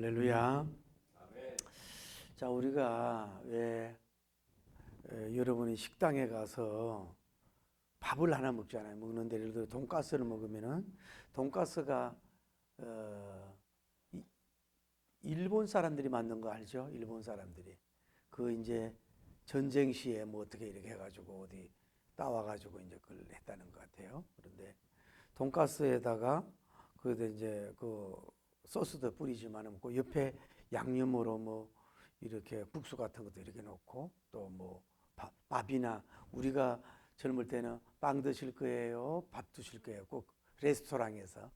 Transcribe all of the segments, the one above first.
할렐루야. 자, 우리가 왜 여러분이 식당에 가서 밥을 하나 먹잖아요. 먹는데 예를 들어 돈가스를 먹으면은 돈가스가 일본 사람들이 만든 거 알죠? 일본 사람들이 그 이제 전쟁 시에 뭐 어떻게 이렇게 해가지고 어디 따와가지고 이제 그걸 했다는 것 같아요. 그런데 돈가스에다가 그래도 이제 그 소스도 뿌리지만은 그 옆에 양념으로 뭐 이렇게 국수 같은 것도 이렇게 넣고 또 뭐 밥이나 우리가 젊을 때는 빵 드실 거예요, 밥 드실 거예요. 꼭 레스토랑에서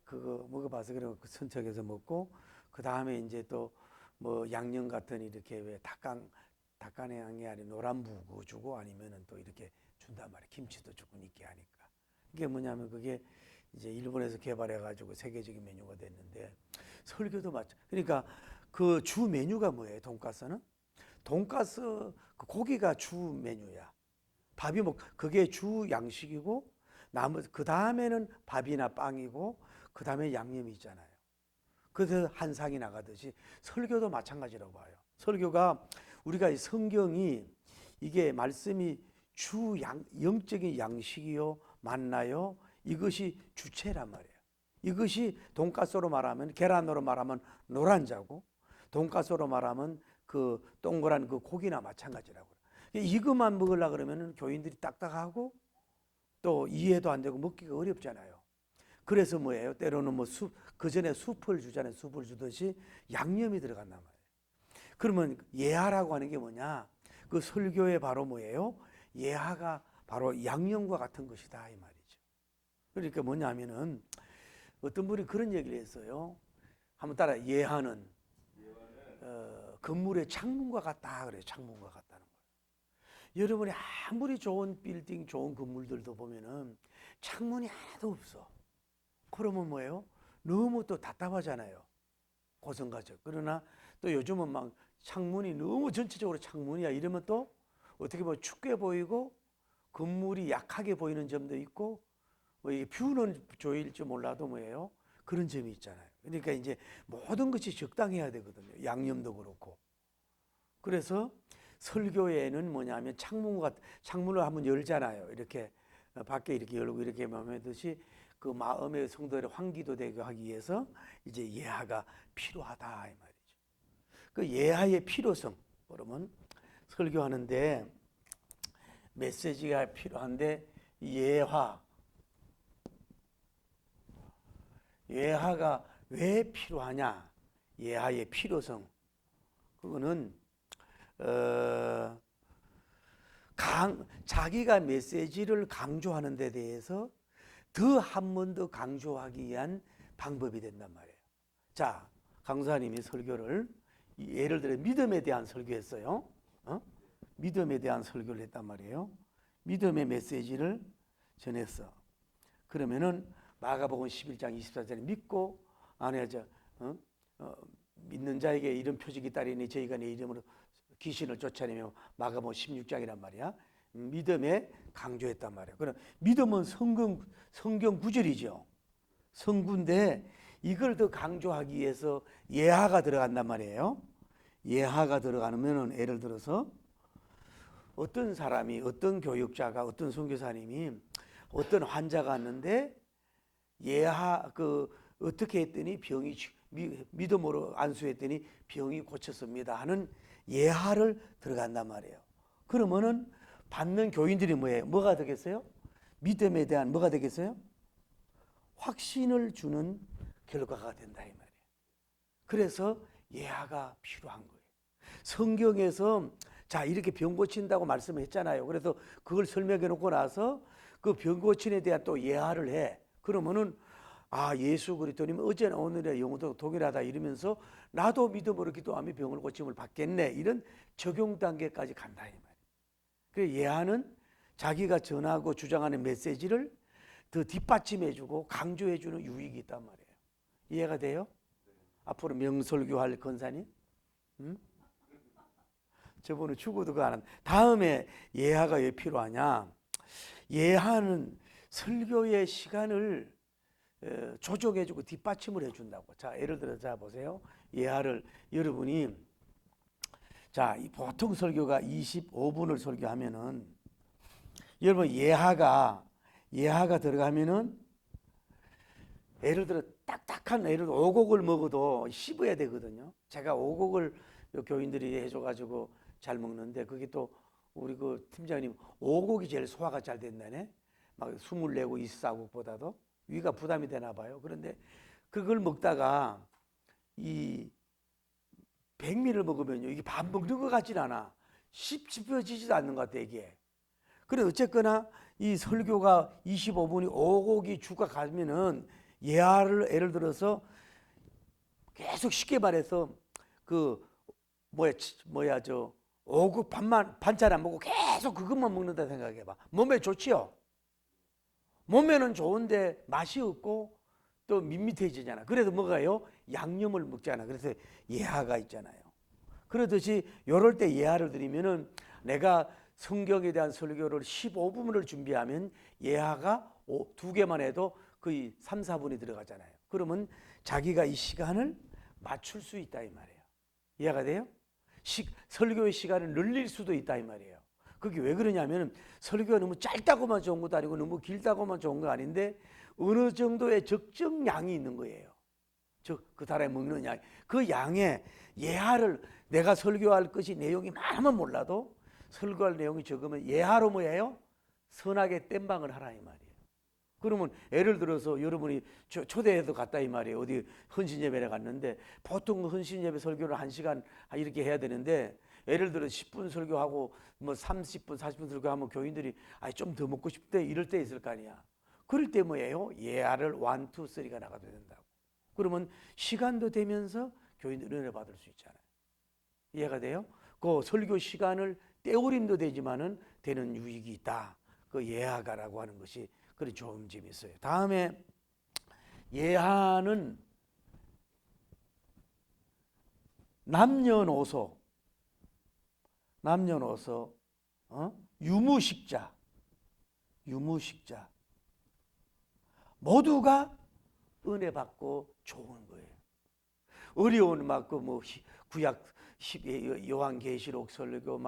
그거 먹어봐서 그리고 그 선척해서 먹고 그 다음에 이제 또 뭐 양념 같은 이렇게 왜 닭간양이 아닌 노란무 그거 주고 아니면은 또 이렇게 준단 말이에요. 김치도 조금 있게 하니까. 이게 뭐냐면 그게 이제 일본에서 개발해가지고 세계적인 메뉴가 됐는데 설교도 맞죠. 그러니까 그 주 메뉴가 뭐예요? 돈가스는? 돈가스 그 고기가 주 메뉴야. 밥이 뭐 그게 주 양식이고 그 다음에는 밥이나 빵이고 그 다음에 양념이 있잖아요. 그래서 한 상이 나가듯이 설교도 마찬가지라고 봐요. 설교가 우리가 성경이 이게 말씀이 영적인 양식이요 맞나요? 이것이 주체란 말이에요. 이것이 돈가스로 말하면 계란으로 말하면 노란자고 돈가스로 말하면 그 동그란 그 고기나 마찬가지라고. 이것만 먹으려고 그러면 교인들이 딱딱하고 또 이해도 안 되고 먹기가 어렵잖아요. 그래서 뭐예요? 때로는 뭐 그 전에 숲을 주잖아요. 숲을 주듯이 양념이 들어간단 말이에요. 그러면 예하라고 하는 게 뭐냐? 그 설교의 바로 뭐예요? 예하가 바로 양념과 같은 것이다 이 말이죠. 그러니까 뭐냐면은 어떤 분이 그런 얘기를 했어요. 한번 따라 예하는 건물의 창문과 같다 그래요. 창문과 같다는 거예요. 여러분이 아무리 좋은 빌딩, 좋은 건물들도 보면은 창문이 하나도 없어. 그러면 뭐예요? 너무 또 답답하잖아요. 고성가죠. 그러나 또 요즘은 막 창문이 너무 전체적으로 창문이야 이러면 또 어떻게 보면 춥게 보이고 건물이 약하게 보이는 점도 있고 뭐 이게 뷰는 좋을지 몰라도 뭐예요? 그런 점이 있잖아요. 그러니까 이제 모든 것이 적당해야 되거든요. 양념도 그렇고. 그래서 설교에는 뭐냐면 창문을 한번 열잖아요. 이렇게 밖에 이렇게 열고 이렇게 하듯이 그 마음의 성도의 환기도 되게 하기 위해서 이제 예하가 필요하다 이 말이죠. 그 예하의 필요성 그러면 설교하는데 메시지가 필요한데 예하가 왜 필요하냐? 예하의 필요성 그거는 자기가 메시지를 강조하는 데 대해서 더 한 번 더 강조하기 위한 방법이 된단 말이에요. 자, 강사님이 설교를 예를 들어 믿음에 대한 설교했어요. 믿음에 대한 설교를 했단 말이에요. 믿음의 메시지를 전했어. 그러면은 마가복음 11장 24절에 믿고 믿는 자에게 이런 표적이 따르니 저희가 내 이름으로 귀신을 쫓아내며 마가복음 16장이란 말이야. 믿음에 강조했단 말이야. 그럼 믿음은 성경 구절이죠. 성구인데 이걸 더 강조하기 위해서 예하가 들어간단 말이에요. 예하가 들어가면은 예를 들어서 어떤 사람이 어떤 교육자가 어떤 선교사님이 어떤 환자가 왔는데 어떻게 했더니 병이 믿음으로 안수했더니 병이 고쳤습니다 하는 예하를 들어간단 말이에요. 그러면은 받는 교인들이 뭐예요? 뭐가 되겠어요? 믿음에 대한 뭐가 되겠어요? 확신을 주는 결과가 된다 이 말이에요. 그래서 예하가 필요한 거예요. 성경에서 자 이렇게 병 고친다고 말씀을 했잖아요. 그래서 그걸 설명해 놓고 나서 그 병 고친에 대한 또 예하를 해. 그러면은 예수 그리스도님 어제나 오늘이나 영원토록 동일하다 이러면서 나도 믿음으로 기도하며 병을 고침을 받겠네 이런 적용 단계까지 간다 이 말이에요. 그 예하는 자기가 전하고 주장하는 메시지를 더 뒷받침해주고 강조해주는 유익이 있단 말이에요. 이해가 돼요? 앞으로 명설교할 권사님? 저분은 죽어도 안 한다. 다음에 예하가 왜 필요하냐? 예하는 설교의 시간을 조정해주고 뒷받침을 해준다고. 자, 예를 들어 자 보세요. 예하를 여러분이 자, 보통 설교가 25분을 설교하면은 여러분 예하가 들어가면은 예를 들어 딱딱한 예를 들어 오곡을 먹어도 씹어야 되거든요. 제가 오곡을 교인들이 해줘가지고 잘 먹는데 그게 또 우리 그 팀장님 오곡이 제일 소화가 잘 된다네. 막 숨을 내고 이싸곡보다도 위가 부담이 되나 봐요. 그런데 그걸 먹다가 이 백미를 먹으면요 이게 밥 먹는 것 같진 않아. 씹혀지지도 않는 것 같아 이게. 그래 어쨌거나 이 설교가 25분이 오곡이 주가 가면은 예를 들어서 계속 쉽게 말해서 그 저 오곡 반찬 안 먹고 계속 그것만 먹는다 생각해봐. 몸에 좋지요. 몸에는 좋은데 맛이 없고 또 밋밋해지잖아. 그래서 뭐가요? 양념을 먹잖아. 그래서 예하가 있잖아요. 그러듯이 요럴 때 예하를 드리면은 내가 성경에 대한 설교를 15분을 준비하면 예하가 2개만 해도 거의 3, 4분이 들어가잖아요. 그러면 자기가 이 시간을 맞출 수 있다 이 말이에요. 이해가 돼요? 설교의 시간을 늘릴 수도 있다 이 말이에요. 그게 왜 그러냐면 설교가 너무 짧다고만 좋은 것도 아니고 너무 길다고만 좋은 거 아닌데 어느 정도의 적정량이 있는 거예요. 그 사람이 먹는 양. 그 양에 예하를 내가 설교할 것이 내용이 많으면 몰라도 설교할 내용이 적으면 예하로 뭐예요? 선하게 땜방을 하라 이 말이에요. 그러면 예를 들어서 여러분이 초대해서 갔다 이 말이에요. 어디 헌신예배를 갔는데 보통 헌신예배 설교를 1시간 이렇게 해야 되는데 예를 들어 10분 설교하고 뭐 30분 40분 설교하면 교인들이 좀 더 먹고 싶대 이럴 때 있을 거 아니야. 그럴 때 뭐예요? 예하를 1, 2, 3가 나가도 된다고. 그러면 시간도 되면서 교인들 은혜 받을 수 있잖아요. 이해가 돼요? 그 설교 시간을 때우림도 되지만은 되는 유익이 있다. 그 예하가라고 하는 것이 그런 좋은 점이 있어요. 다음에 예하는 남녀노소, 유무식자 모두가 은혜 받고 좋은 거예요. 어려운 구약 요한계시록 설교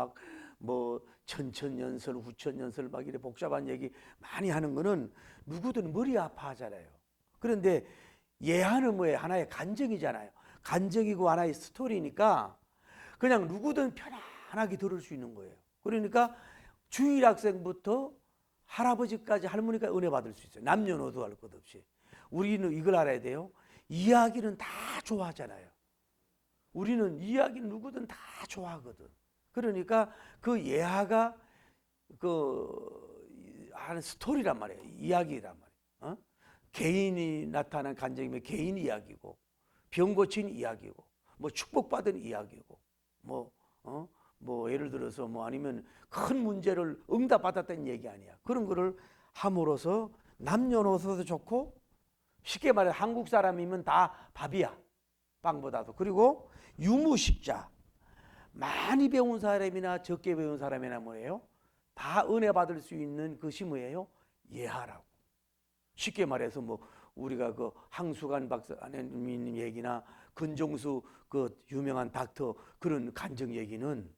천천연설 후천연설 이렇게 복잡한 얘기 많이 하는 거는 누구든 머리 아파하잖아요. 그런데 예하는 뭐예요? 하나의 간증이잖아요. 간증이고 하나의 스토리니까 그냥 누구든 편안하게 들을 수 있는 거예요. 그러니까 주일학생부터 할아버지까지 할머니까지 은혜 받을 수 있어요. 남녀노소 할 것 없이. 우리는 이걸 알아야 돼요. 이야기는 다 좋아하잖아요. 우리는 이야기는 누구든 다 좋아하거든. 그러니까 그 예하가 하는 스토리란 말이에요. 이야기란 말이에요. 개인이 나타난 간증이면 개인 이야기고, 병 고친 이야기고, 축복받은 이야기고, 예를 들어서 아니면 큰 문제를 응답받았다는 얘기 아니야. 그런 거를 함으로써 남녀노소도 좋고, 쉽게 말해 한국 사람이면 다 밥이야. 빵보다도. 그리고 유무식자. 많이 배운 사람이나 적게 배운 사람이나 뭐예요? 다 은혜 받을 수 있는 것이 뭐예요? 예하라고. 쉽게 말해서 우리가 그 항수관 박사님 얘기나 근종수 그 유명한 닥터 그런 간증 얘기는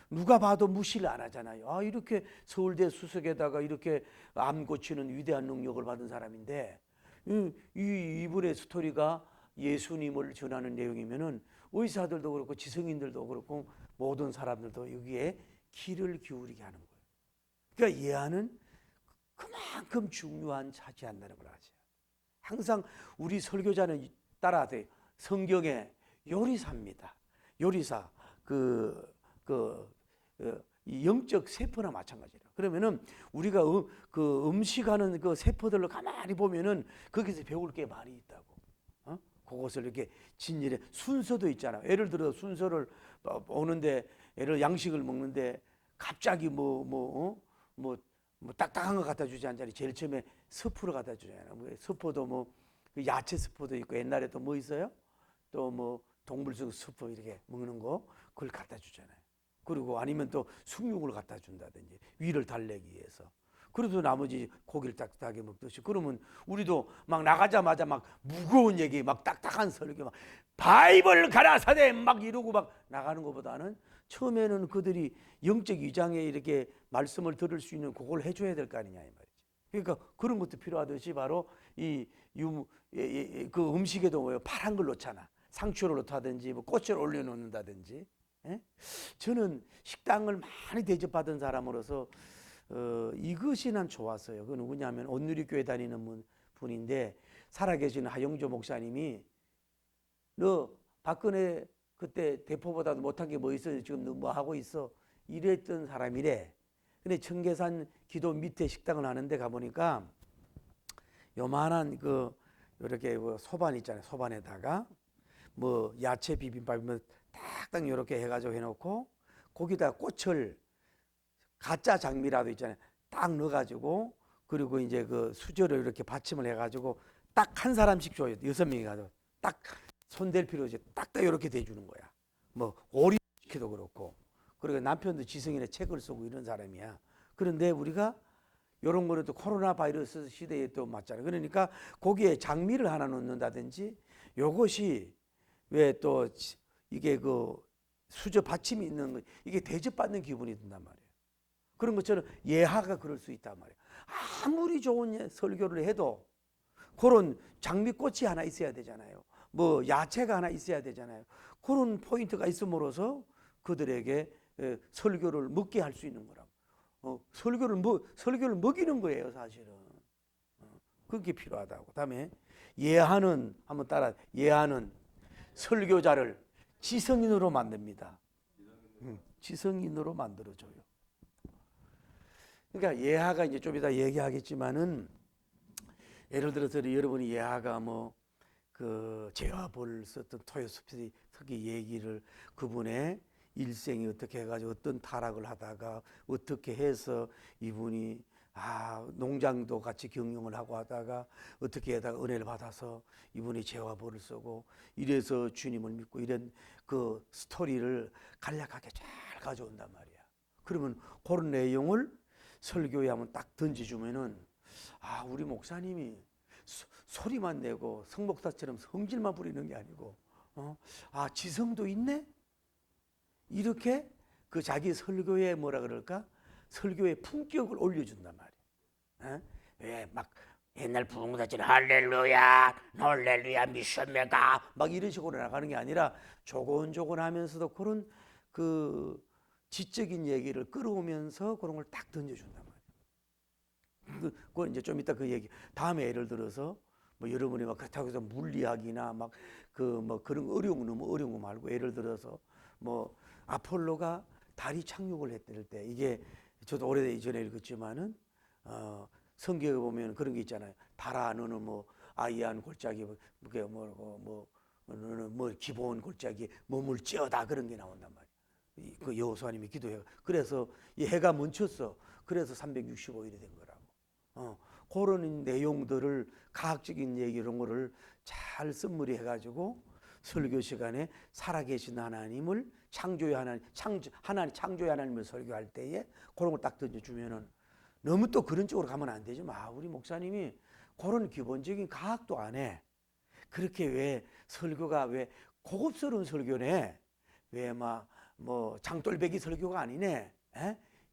누가 봐도 무시를 안 하잖아요. 이렇게 서울대 수석에다가 이렇게 암 고치는 위대한 능력을 받은 사람인데 이분의 스토리가 예수님을 전하는 내용이면은 의사들도 그렇고 지성인들도 그렇고 모든 사람들도 여기에 귀를 기울이게 하는 거예요. 그러니까 예하는 그만큼 중요한 차지한다는 걸 아세요. 항상 우리 설교자는 따라야 돼요. 성경의 요리사입니다. 요리사 영적 세포나 마찬가지예요. 그러면은 우리가 그 음식하는 그 세포들로 가만히 보면은 거기서 배울 게 많이 있다고. 그것을 이렇게 진열해 순서도 있잖아. 예를 들어 순서를 오는데 예를 양식을 먹는데 갑자기 딱딱한 거 갖다 주지 않잖아요. 제일 처음에 스프를 갖다 주잖아요. 스프도 그 야채 스프도 있고 옛날에 또 뭐 있어요? 또 동물 속 스프 이렇게 먹는 거 그걸 갖다 주잖아요. 그리고 아니면 또 숭늉을 갖다 준다든지 위를 달래기 위해서 그래도 나머지 고기를 딱딱하게 먹듯이. 그러면 우리도 막 나가자마자 막 무거운 얘기, 막 딱딱한 설교, 막 바이블 가라사대 막 이러고 막 나가는 것보다는 처음에는 그들이 영적 위장에 이렇게 말씀을 들을 수 있는 그걸 해줘야 될 거 아니냐 이 말이지. 그러니까 그런 것도 필요하듯이 바로 그 음식에도 뭐 파란 걸 넣잖아. 상추를 넣다든지 뭐 꽃을 올려놓는다든지. 예? 저는 식당을 많이 대접받은 사람으로서 이것이 난 좋았어요. 그 누구냐면 온누리교회 다니는 분인데 살아계신 하영조 목사님이 너 박근혜 그때 대포보다도 못한 게 뭐 있어? 지금 너 뭐 하고 있어? 이랬던 사람이래. 근데 청계산 기도 밑에 식당을 하는데 가보니까 요만한 그 이렇게 뭐 소반 있잖아요. 소반에다가 뭐 야채 비빔밥이면 딱딱 이렇게 해가지고 해놓고 거기다 꽃을 가짜 장미라도 있잖아요. 딱 넣어가지고 그리고 이제 그 수저를 이렇게 받침을 해가지고 딱 한 사람씩 줘요. 6명이 가지고 딱 손댈 필요 없이 딱딱 이렇게 대주는 거야. 뭐 오리 시켜도 그렇고. 그리고 남편도 지성인의 책을 쓰고 이런 사람이야. 그런데 우리가 이런 거는 또 코로나 바이러스 시대에 또 맞잖아요. 그러니까 거기에 장미를 하나 넣는다든지 요것이 왜 또 이게 그 수저 받침이 있는 거 이게 대접받는 기분이 든단 말이에요. 그런 것처럼 예하가 그럴 수 있단 말이에요. 아무리 좋은 설교를 해도 그런 장미꽃이 하나 있어야 되잖아요. 뭐 야채가 하나 있어야 되잖아요. 그런 포인트가 있음으로써 그들에게 설교를 먹게 할 수 있는 거라고. 설교를 먹이는 거예요, 사실은. 그게 필요하다고. 그다음에 예하는 한번 따라 예하는 설교자를 지성인으로 만듭니다. 지성인으로 만들어줘요. 그러니까 예하가 이제 좀 이따 얘기하겠지만은 예를 들어서 여러분이 예하가 뭐 그 죄와 벌을 썼던 토요스피 특히 얘기를 그분의 일생이 어떻게 해가지고 어떤 타락을 하다가 어떻게 해서 이분이 농장도 같이 경영을 하고 하다가 어떻게 하다가 은혜를 받아서 이분이 죄와 벌을 쓰고 이래서 주님을 믿고 이런 그 스토리를 간략하게 잘 가져온단 말이야. 그러면 그런 내용을 설교에 한번 딱 던져주면은 우리 목사님이 소리만 내고 성목사처럼 성질만 부리는 게 아니고 지성도 있네? 이렇게 그 자기 설교에 뭐라 그럴까? 설교의 품격을 올려준단 말이야. 왜 막 옛날 부흥사처럼 할렐루야, 할렐루야, 미션메가 막 이런 식으로 나가는 게 아니라 조곤조곤 하면서도 그런 그 지적인 얘기를 끌어오면서 그런 걸 딱 던져준단 말이야. 그건 이제 좀 이따 그 얘기. 다음에 예를 들어서 뭐 여러분이 막 그렇다고 해서 물리학이나 막 그 뭐 그런 어려운 거 너무 어려운 거 말고 예를 들어서 뭐 아폴로가 달이 착륙을 했을 때 이게 저도 오래전에 읽었지만은 성경에 보면 그런 게 있잖아요. 달아 너는 뭐 아이한 골짜기 그게 뭐고 너는 뭐 기본 골짜기 몸을 찌어다 그런 게 나온단 말이에요. 그 여호수아님이 기도해. 그래서 이 해가 멈췄어. 그래서 365일이 된 거라고. 그런 내용들을 과학적인 얘기 이런 거를 잘 쓴물이 해가지고 설교 시간에 살아계신 하나님을 창조의 하나님 창조의 하나님을 설교할 때에 그런 걸 딱 던져주면은 너무 또 그런 쪽으로 가면 안 되죠. 우리 목사님이 그런 기본적인 과학도 안 해. 그렇게 왜 설교가 왜 고급스러운 설교네. 왜 막 뭐 장돌배기 설교가 아니네.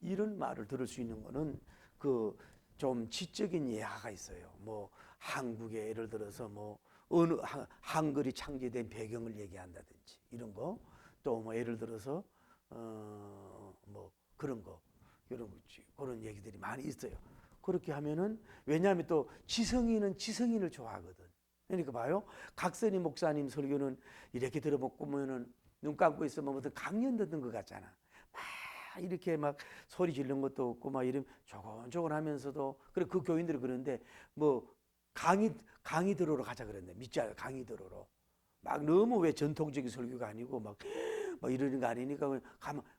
이런 말을 들을 수 있는 거는 그 좀 지적인 예화가 있어요. 뭐 한국에 예를 들어서 뭐 어느 한글이 창제된 배경을 얘기한다든지 이런 거, 또 뭐 예를 들어서 뭐 그런 거 이런 그런 얘기들이 많이 있어요. 그렇게 하면은 왜냐하면 또 지성인은 지성인을 좋아하거든. 그러니까 봐요. 각선희 목사님 설교는 이렇게 들어보면은 눈 감고 있으면 무슨 강연 듣는 것 같잖아. 막 이렇게 막 소리 지르는 것도 없고 막 이런 조곤조곤 하면서도 그래 그 교인들이 그러는데 뭐 강의 들으러 가자 그랬는데 믿자 강의 들으러 막 너무 왜 전통적인 설교가 아니고 막 이러는 거 아니니까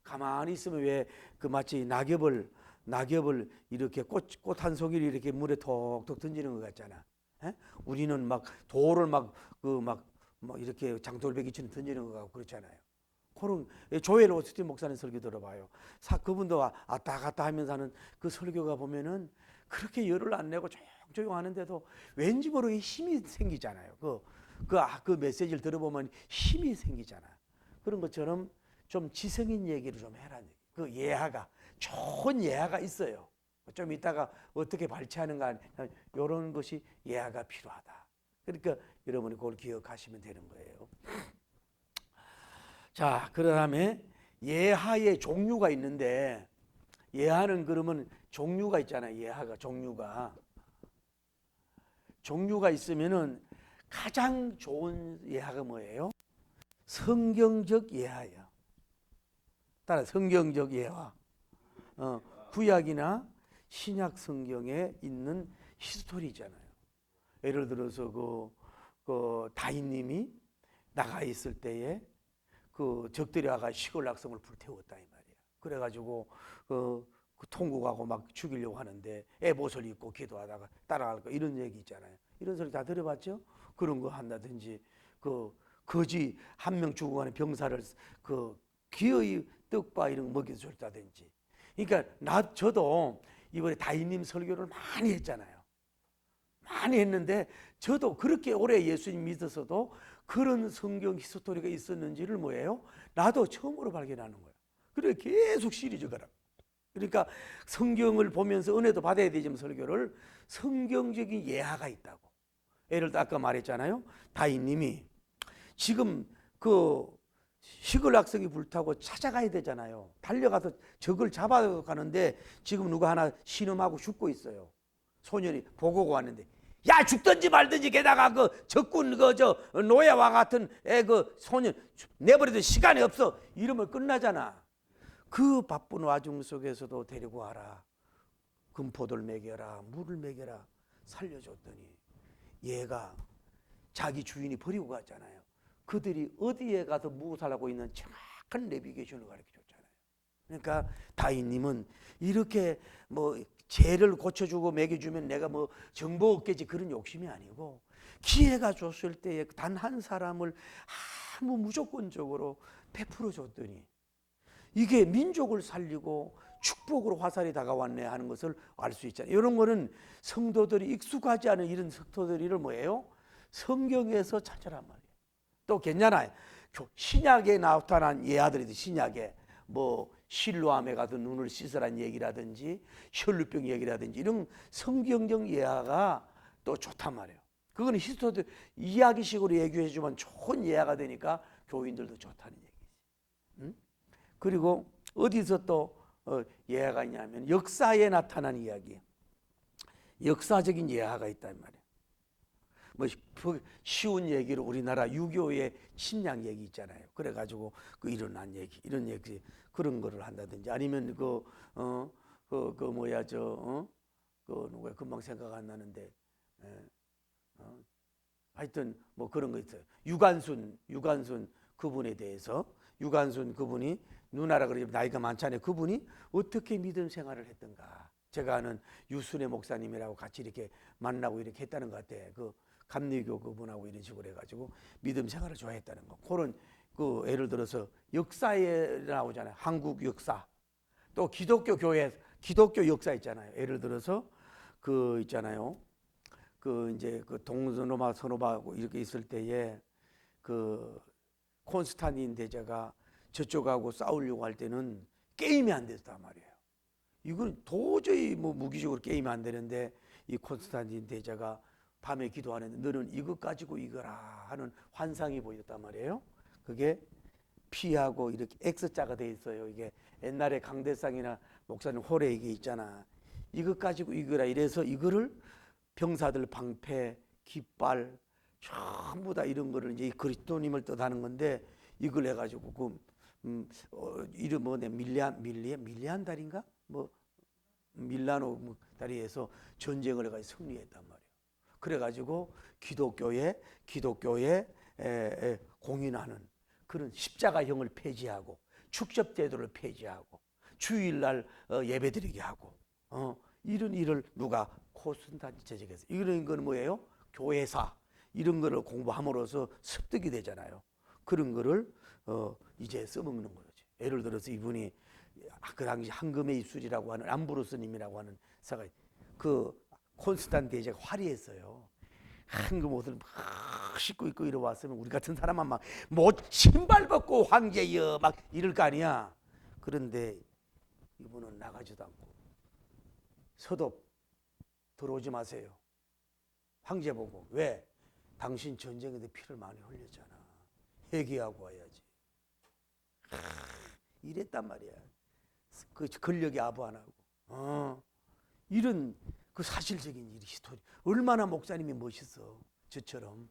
가만히 있으면 왜 그 마치 낙엽을 이렇게 꽃 한 송이를 이렇게 물에 톡톡 던지는 것 같잖아. 우리는 막 돌을 막 이렇게 장돌배기처럼 던지는 것 같고 그렇잖아요. 그런 조엘 오스틴 목사님 설교 들어봐요. 그분도 왔다 갔다 하면서 하는 그 설교가 보면은 그렇게 열을 안 내고 조용조용 하는데도 왠지 모르게 힘이 생기잖아요. 그 메시지를 들어보면 힘이 생기잖아요. 그런 것처럼 좀 지성인 얘기를 좀 해라는 얘기. 그 예화가, 좋은 예화가 있어요. 좀 이따가 어떻게 발췌하는가, 이런 것이 예화가 필요하다. 그러니까 여러분이 그걸 기억하시면 되는 거예요. 자, 그 다음에 예화의 종류가 있는데, 예화는 그러면 종류가 있잖아요. 예화가 종류가 있으면은 가장 좋은 예화가 뭐예요? 성경적 예화예요. 따라 성경적 예화. 구약이나 신약 성경에 있는 히스토리잖아요. 예를 들어서 그 다윗님이 나가 있을 때에 그 적들이 와가 시골 낙성을 불태웠다 이 말이야. 그래가지고 그 통곡하고 막 죽이려고 하는데 에봇을 입고 기도하다가 따라갈 거 이런 얘기 있잖아요. 이런 소리 다 들어봤죠? 그런 거 한다든지 그 거지 한 명 죽어가는 병사를 그 기어이 떡과 이런 거 먹여 줬다든지. 그러니까 저도 이번에 다윗님 설교를 많이 했잖아요. 많이 했는데 저도 그렇게 오래 예수님 믿어서도 그런 성경 히스토리가 있었는지를 뭐예요? 나도 처음으로 발견하는 거예요. 그래 계속 시리즈가라. 그러니까 성경을 보면서 은혜도 받아야 되지만 설교를 성경적인 예화가 있다고. 예를 들어 아까 말했잖아요. 다윗님이 지금 그 시골 악성이 불타고 찾아가야 되잖아요. 달려가서 적을 잡아가는데 지금 누가 하나 신음하고 죽고 있어요. 소년이 보고 왔는데 야 죽든지 말든지 게다가 그 적군 노예와 같은 그 소년 내버려도 시간이 없어 이러면 끝나잖아. 그 바쁜 와중 속에서도 데리고 와라. 금포도를 먹여라. 물을 먹여라. 살려줬더니 얘가 자기 주인이 버리고 갔잖아요. 그들이 어디에 가서 무엇하려고 있는 정확한 내비게이션을 가르쳐줬잖아요. 그러니까 다윗님은 이렇게 뭐 죄를 고쳐주고 먹여주면 내가 뭐 정보 얻겠지 그런 욕심이 아니고 기회가 줬을 때에 단 한 사람을 아무 무조건적으로 베풀어 줬더니 이게 민족을 살리고 축복으로 화살이 다가왔네 하는 것을 알 수 있잖아요. 이런 거는 성도들이 익숙하지 않은 이런 성도들을 뭐예요? 성경에서 찾으란 말이에요. 또 괜찮아요. 신약에 나타난 예화들이 신약에 뭐 실로암에 가서 눈을 씻으란 얘기라든지 혈루병 얘기라든지 이런 성경적 예화가 또 좋단 말이에요. 그거는 히스토리 이야기식으로 얘기해 주면 좋은 예화가 되니까 교인들도 좋다는 얘기지. 응? 그리고 어디서 또 예화가 있냐면 역사에 나타난 이야기, 역사적인 예화가 있단 말이에요. 뭐 쉬운 얘기로 우리나라 유교의 침략 얘기 있잖아요. 그래가지고 그 일어난 얘기, 이런 얘기 그런 거를 한다든지 아니면 그 누구야 금방 생각 안 나는데 하여튼 뭐 그런 거 있어요. 유관순 그분에 대해서 유관순 그분이 누나라 그러지 나이가 많잖아요. 그분이 어떻게 믿음 생활을 했던가. 제가 아는 유순애 목사님이라고 같이 이렇게 만나고 이렇게 했다는 것 같아. 그 감리교 그분하고 이런 식으로 해가지고 믿음 생활을 좋아했다는 거. 그런 그 예를 들어서 역사에 나오잖아요. 한국 역사. 또 기독교 교회 기독교 역사 있잖아요. 예를 들어서 그 있잖아요. 그 이제 그 동서로마 서로마하고 이렇게 있을 때에 그 콘스탄틴 대제가 저쪽하고 싸우려고 할 때는 게임이 안 됐단 말이에요. 이건 도저히 뭐 무기적으로 게임이 안 되는데 이 콘스탄틴 대제가 밤에 기도하는데 너는 이것 가지고 이거라 하는 환상이 보였단 말이에요. 그게 P하고 이렇게 X자가 돼 있어요. 이게 옛날에 강대상이나 목사님 홀에 이게 있잖아. 이것 가지고 이거라 이래서 이거를 병사들 방패, 깃발 전부 다 이런 거를 이제 그리스도님을 뜻하는 건데 이걸 해가지고 이름 뭐냐 밀리안 다리인가 뭐 밀라노 다리에서 전쟁을 해가지고 승리했단 말이에요. 그래가지고 기독교에 공인하는 그런 십자가형을 폐지하고 축접제도를 폐지하고 주일날 예배드리게 하고 이런 일을 누가 콘스탄틴 제정해서 이런 거는 뭐예요? 교회사 이런 거를 공부함으로써 습득이 되잖아요. 그런 거를 이제 써먹는 거죠. 예를 들어서 이분이 그 당시 황금의 입술이라고 하는 암브로스님이라고 하는 사가 그 콘스탄 대제가 화려했어요. 한금 옷을 막 씻고 입고 이러왔으면 우리 같은 사람은 막 뭐 신발 벗고 황제여 막 이럴 거 아니야. 그런데 이분은 나가지도 않고 서도 들어오지 마세요. 황제 보고 왜? 당신 전쟁에서 피를 많이 흘렸잖아. 회개하고 와야지. 이랬단 말이야. 그 권력이 아부 안 하고. 이런 그 사실적인 일이 스토리. 얼마나 목사님이 멋있어. 저처럼.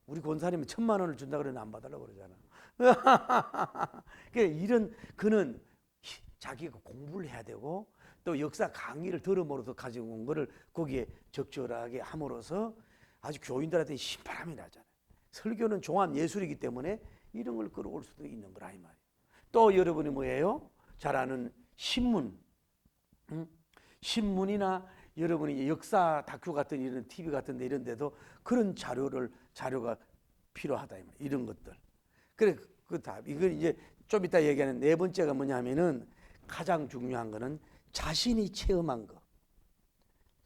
우리 권사님은 1,000만 원을 준다 그러면 안 받으려고 그러잖아. 이런 그는 자기가 공부를 해야 되고 또 역사 강의를 들음으로써 가지고 온 거를 거기에 적절하게 함으로써 아주 교인들한테 신바람이 나잖아요. 설교는 종합 예술이기 때문에 이런 걸 끌어올 수도 있는 거라 이 말이에요. 또 여러분이 뭐예요? 잘 아는 신문. 신문이나 여러분이 역사 다큐 같은 이런 TV 같은 데 이런 데도 그런 자료가 필요하다 이 말이에요. 이런 것들. 그래 그 답. 이걸 이제 좀 이따 얘기하는 네 번째가 뭐냐면은 가장 중요한 거는 자신이 체험한 거.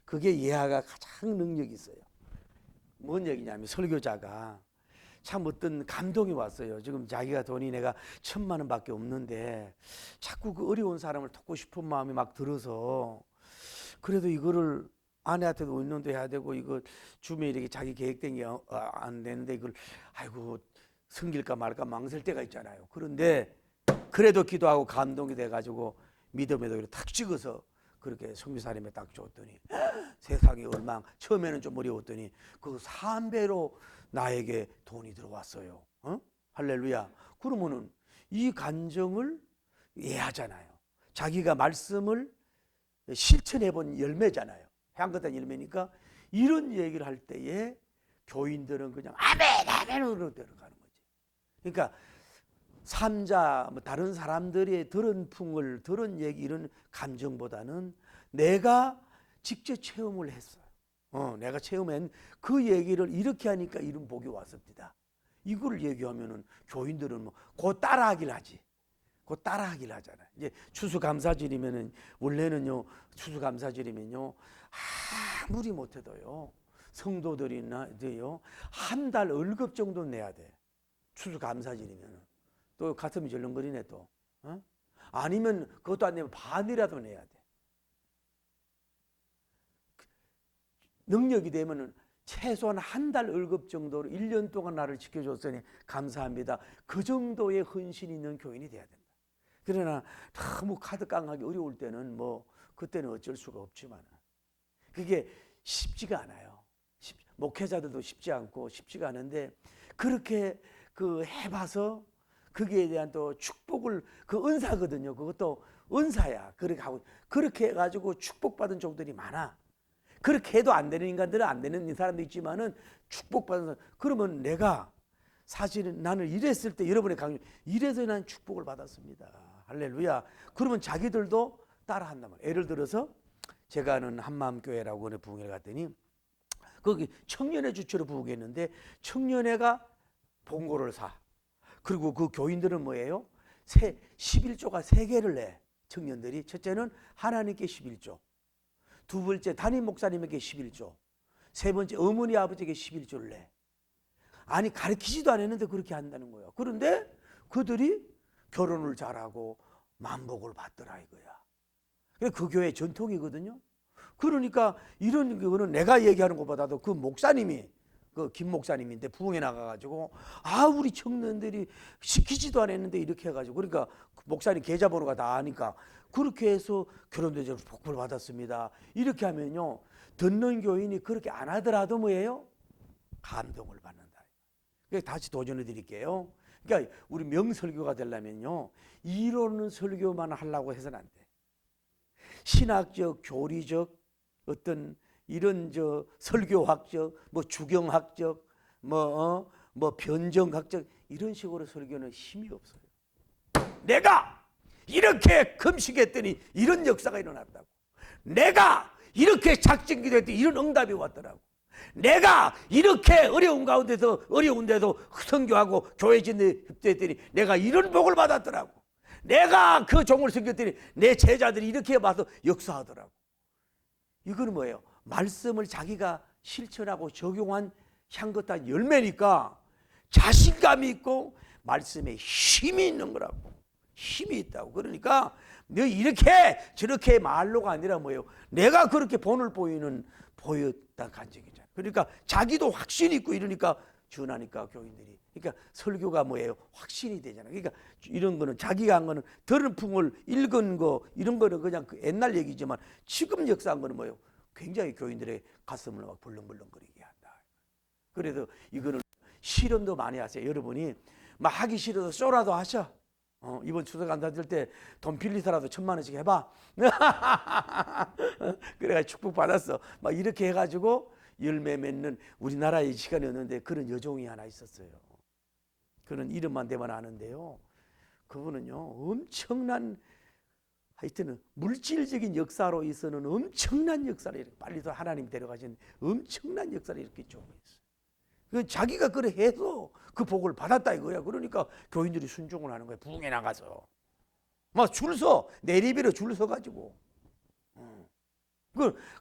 그게 이해가 가장 능력이 있어요. 뭔 얘기냐면 설교자가 참 어떤 감동이 왔어요. 지금 자기가 돈이 내가 1,000만 원밖에 없는데 자꾸 그 어려운 사람을 돕고 싶은 마음이 막 들어서 그래도 이거를 아내한테도 운동도 해야 되고 이거 주면 이렇게 자기 계획된 게 안 되는데 이걸 아이고 섬길까 말까 망설 때가 있잖아요. 그런데 그래도 기도하고 감동이 돼가지고 믿음의 도기를 탁 찍어서 그렇게 성교사님에 딱 줬더니 세상이 얼망 처음에는 좀 어려웠더니 그 3배로 나에게 돈이 들어왔어요. 할렐루야. 그러면은 이 간정을 이해하잖아요. 자기가 말씀을 실천해 본 열매잖아요. 향긋한 열매니까 이런 얘기를 할 때에 교인들은 그냥 아멘 아멘으로 들어가는 거지. 그러니까 삼자 뭐 다른 사람들이 들은 풍을 들은 얘기 이런 감정보다는 내가 직접 체험을 했어요. 내가 체험한 그 얘기를 이렇게 하니까 이런 복이 왔습니다. 이걸 얘기하면은 교인들은 뭐 곧 따라하길 하지. 곧 따라하길 하잖아요. 이제 추수감사절이면은 원래는요 추수감사절이면요 아무리 못해도요 성도들이나요 한 달 월급 정도 내야 돼. 추수감사절이면은. 또 가슴이 절렁거리네 또. 아니면 그것도 안 되면 반이라도 내야 돼. 능력이 되면은 최소한 한 달 월급 정도로 1년 동안 나를 지켜줬으니 감사합니다. 그 정도의 헌신이 있는 교인이 돼야 된다. 그러나 너무 카드 깡하기 어려울 때는 뭐 그때는 어쩔 수가 없지만 그게 쉽지가 않아요. 목회자들도 쉽지 않고 쉽지가 않은데 그렇게 그 해봐서 거기에 대한 또 축복을 그 은사거든요. 그것도 은사야. 그렇게 해가지고 축복받은 종들이 많아. 그렇게 해도 안 되는 인간들은 안 되는 사람도 있지만은 축복받은 사람. 그러면 내가 사실은 나는 이랬을 때 여러분의 강요 이래서 난 축복을 받았습니다. 할렐루야. 그러면 자기들도 따라한단 말이에요. 예를 들어서 제가 아는 한마음교회라고 어느 부흥회를 갔더니 거기 청년회 주체로 부흥했는데 청년회가 봉고를 사. 그리고 그 교인들은 뭐예요? 11조가 3개를 내. 청년들이 첫째는 하나님께 11조, 두 번째 담임 목사님에게 11조, 세 번째 어머니 아버지에게 11조를 내. 아니 가르치지도 않았는데 그렇게 한다는 거야. 그런데 그들이 결혼을 잘하고 만복을 받더라 이거야. 그 교회 전통이거든요. 그러니까 이런 거는 내가 얘기하는 것보다도 그 목사님이 그 김 목사님인데 부흥에 나가가지고 우리 청년들이 시키지도 않았는데 이렇게 해가지고 그러니까 목사님 계좌번호가 다 아니까 그렇게 해서 결혼대접을 복을 받았습니다. 이렇게 하면요 듣는 교인이 그렇게 안 하더라도 뭐예요? 감동을 받는다. 그래서 다시 도전해 드릴게요. 그러니까 우리 명설교가 되려면요 이론은 설교만 하려고 해서는 안 돼. 신학적, 교리적 어떤 이런 설교학적, 뭐 주경학적, 뭐 변정학적 이런 식으로 설교는 힘이 없어요. 내가 이렇게 금식했더니 이런 역사가 일어났다고. 내가 이렇게 작정기도했더니 이런 응답이 왔더라고. 내가 이렇게 어려운 가운데서 어려운데도 선교하고 교회 짓는 협조했더니 내가 이런 복을 받았더라고. 내가 그 종을 섬겼더니 내 제자들이 이렇게 봐서 역사하더라고. 이거는 뭐예요? 말씀을 자기가 실천하고 적용한 향긋한 열매니까 자신감이 있고 말씀에 힘이 있는 거라고. 힘이 있다고. 그러니까 너 이렇게 저렇게 말로가 아니라 뭐예요? 내가 그렇게 본을 보였다 간증이잖아요. 그러니까 자기도 확신이 있고 이러니까 준하니까 교인들이. 그러니까 설교가 뭐예요? 확신이 되잖아요. 그러니까 이런 거는 자기가 한 거는 들은 풍을 읽은 거 이런 거는 그냥 그 옛날 얘기지만 지금 역사한 거는 뭐예요? 굉장히 교인들의 가슴을 막 벌렁벌렁거리게 한다. 그래서 이거는 실험도 많이 하세요. 여러분이 막 하기 싫어도 쏘라도 하셔. 이번 추석 안 다들 때 돈 빌리서라도 1,000만 원씩 해봐. 그래가 축복 받았어. 막 이렇게 해가지고 열매 맺는 우리나라의 시간이었는데 그런 여종이 하나 있었어요. 그런 이름만 대면 아는데요. 그분은요 엄청난 하여튼 물질적인 역사로 있어는 엄청난 역사를 이렇게 빨리도 하나님 데려가신 엄청난 역사를 이렇게 좀 했어요. 그 자기가 그래 해서 그 복을 받았다 이거야. 그러니까 교인들이 순종을 하는 거야. 부흥에 나가서 막 줄 서 내리비로 줄 서 가지고.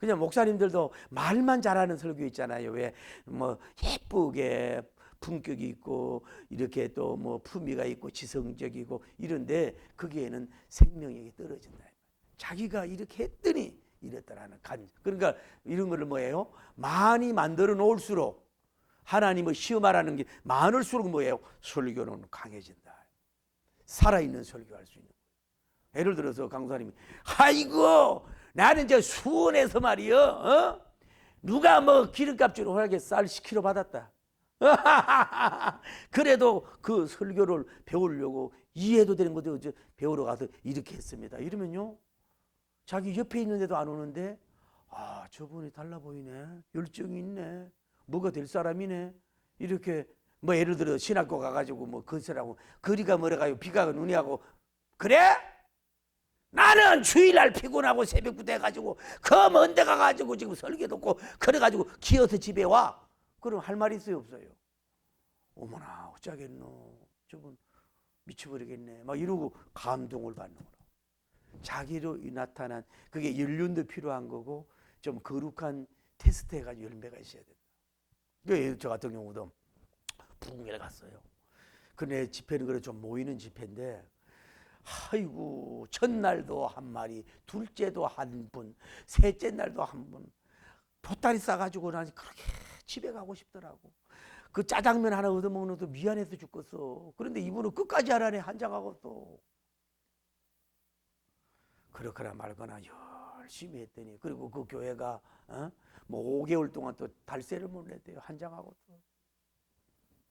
그냥 목사님들도 말만 잘하는 설교 있잖아요. 왜 뭐 예쁘게 품격이 있고 이렇게 또 뭐 품위가 있고 지성적이고 이런데 거기에는 생명력이 떨어진다. 자기가 이렇게 했더니 이랬다라는 간. 그러니까 이런 거를 뭐예요? 많이 만들어 놓을수록 하나님을 시험하라는 게 많을수록 뭐예요? 설교는 강해진다. 살아있는 설교할 수 있는 거예요. 예를 들어서 강사님이 아이고 나는 저 수원에서 말이요 누가 뭐 기름값 주는 허락에 쌀 10kg 받았다. 그래도 그 설교를 배우려고 이해도 되는 것도 배우러 가서 이렇게 했습니다. 이러면요 자기 옆에 있는데도 안 오는데 아 저분이 달라 보이네. 열정이 있네. 뭐가 될 사람이네. 이렇게 뭐 예를 들어 신학교 가가지고 뭐 건설하고 거리가 멀어가지고 비가 눈이 하고 그래? 나는 주일날 피곤하고 새벽부터 해가지고 그 먼 데 가가지고 지금 설교 듣고 그래가지고 기어서 집에 와. 그럼 할 말이 있어요 없어요? 어머나 어쩌겠노. 저분 미쳐버리겠네. 막 이러고 감동을 받는 거라. 자기로 나타난 그게 연륜도 필요한 거고 좀 거룩한 테스트 해가지고 열매가 있어야 된다. 저 같은 경우도 부흥회를 갔어요. 근데 집회는 그래 좀 모이는 집회인데 아이고 첫날도 한 마리, 둘째도 한 분, 셋째 날도 한 분. 보따리 싸가지고 난 그렇게 집에 가고 싶더라고. 그 짜장면 하나 얻어먹는 것도 미안해서 죽겠어. 그런데 이분은 끝까지 하라네 한장하고 또. 그렇거나 말거나 열심히 했더니 그리고 그 교회가 뭐 5개월 동안 또 달세를 못 냈대요. 한장하고 또.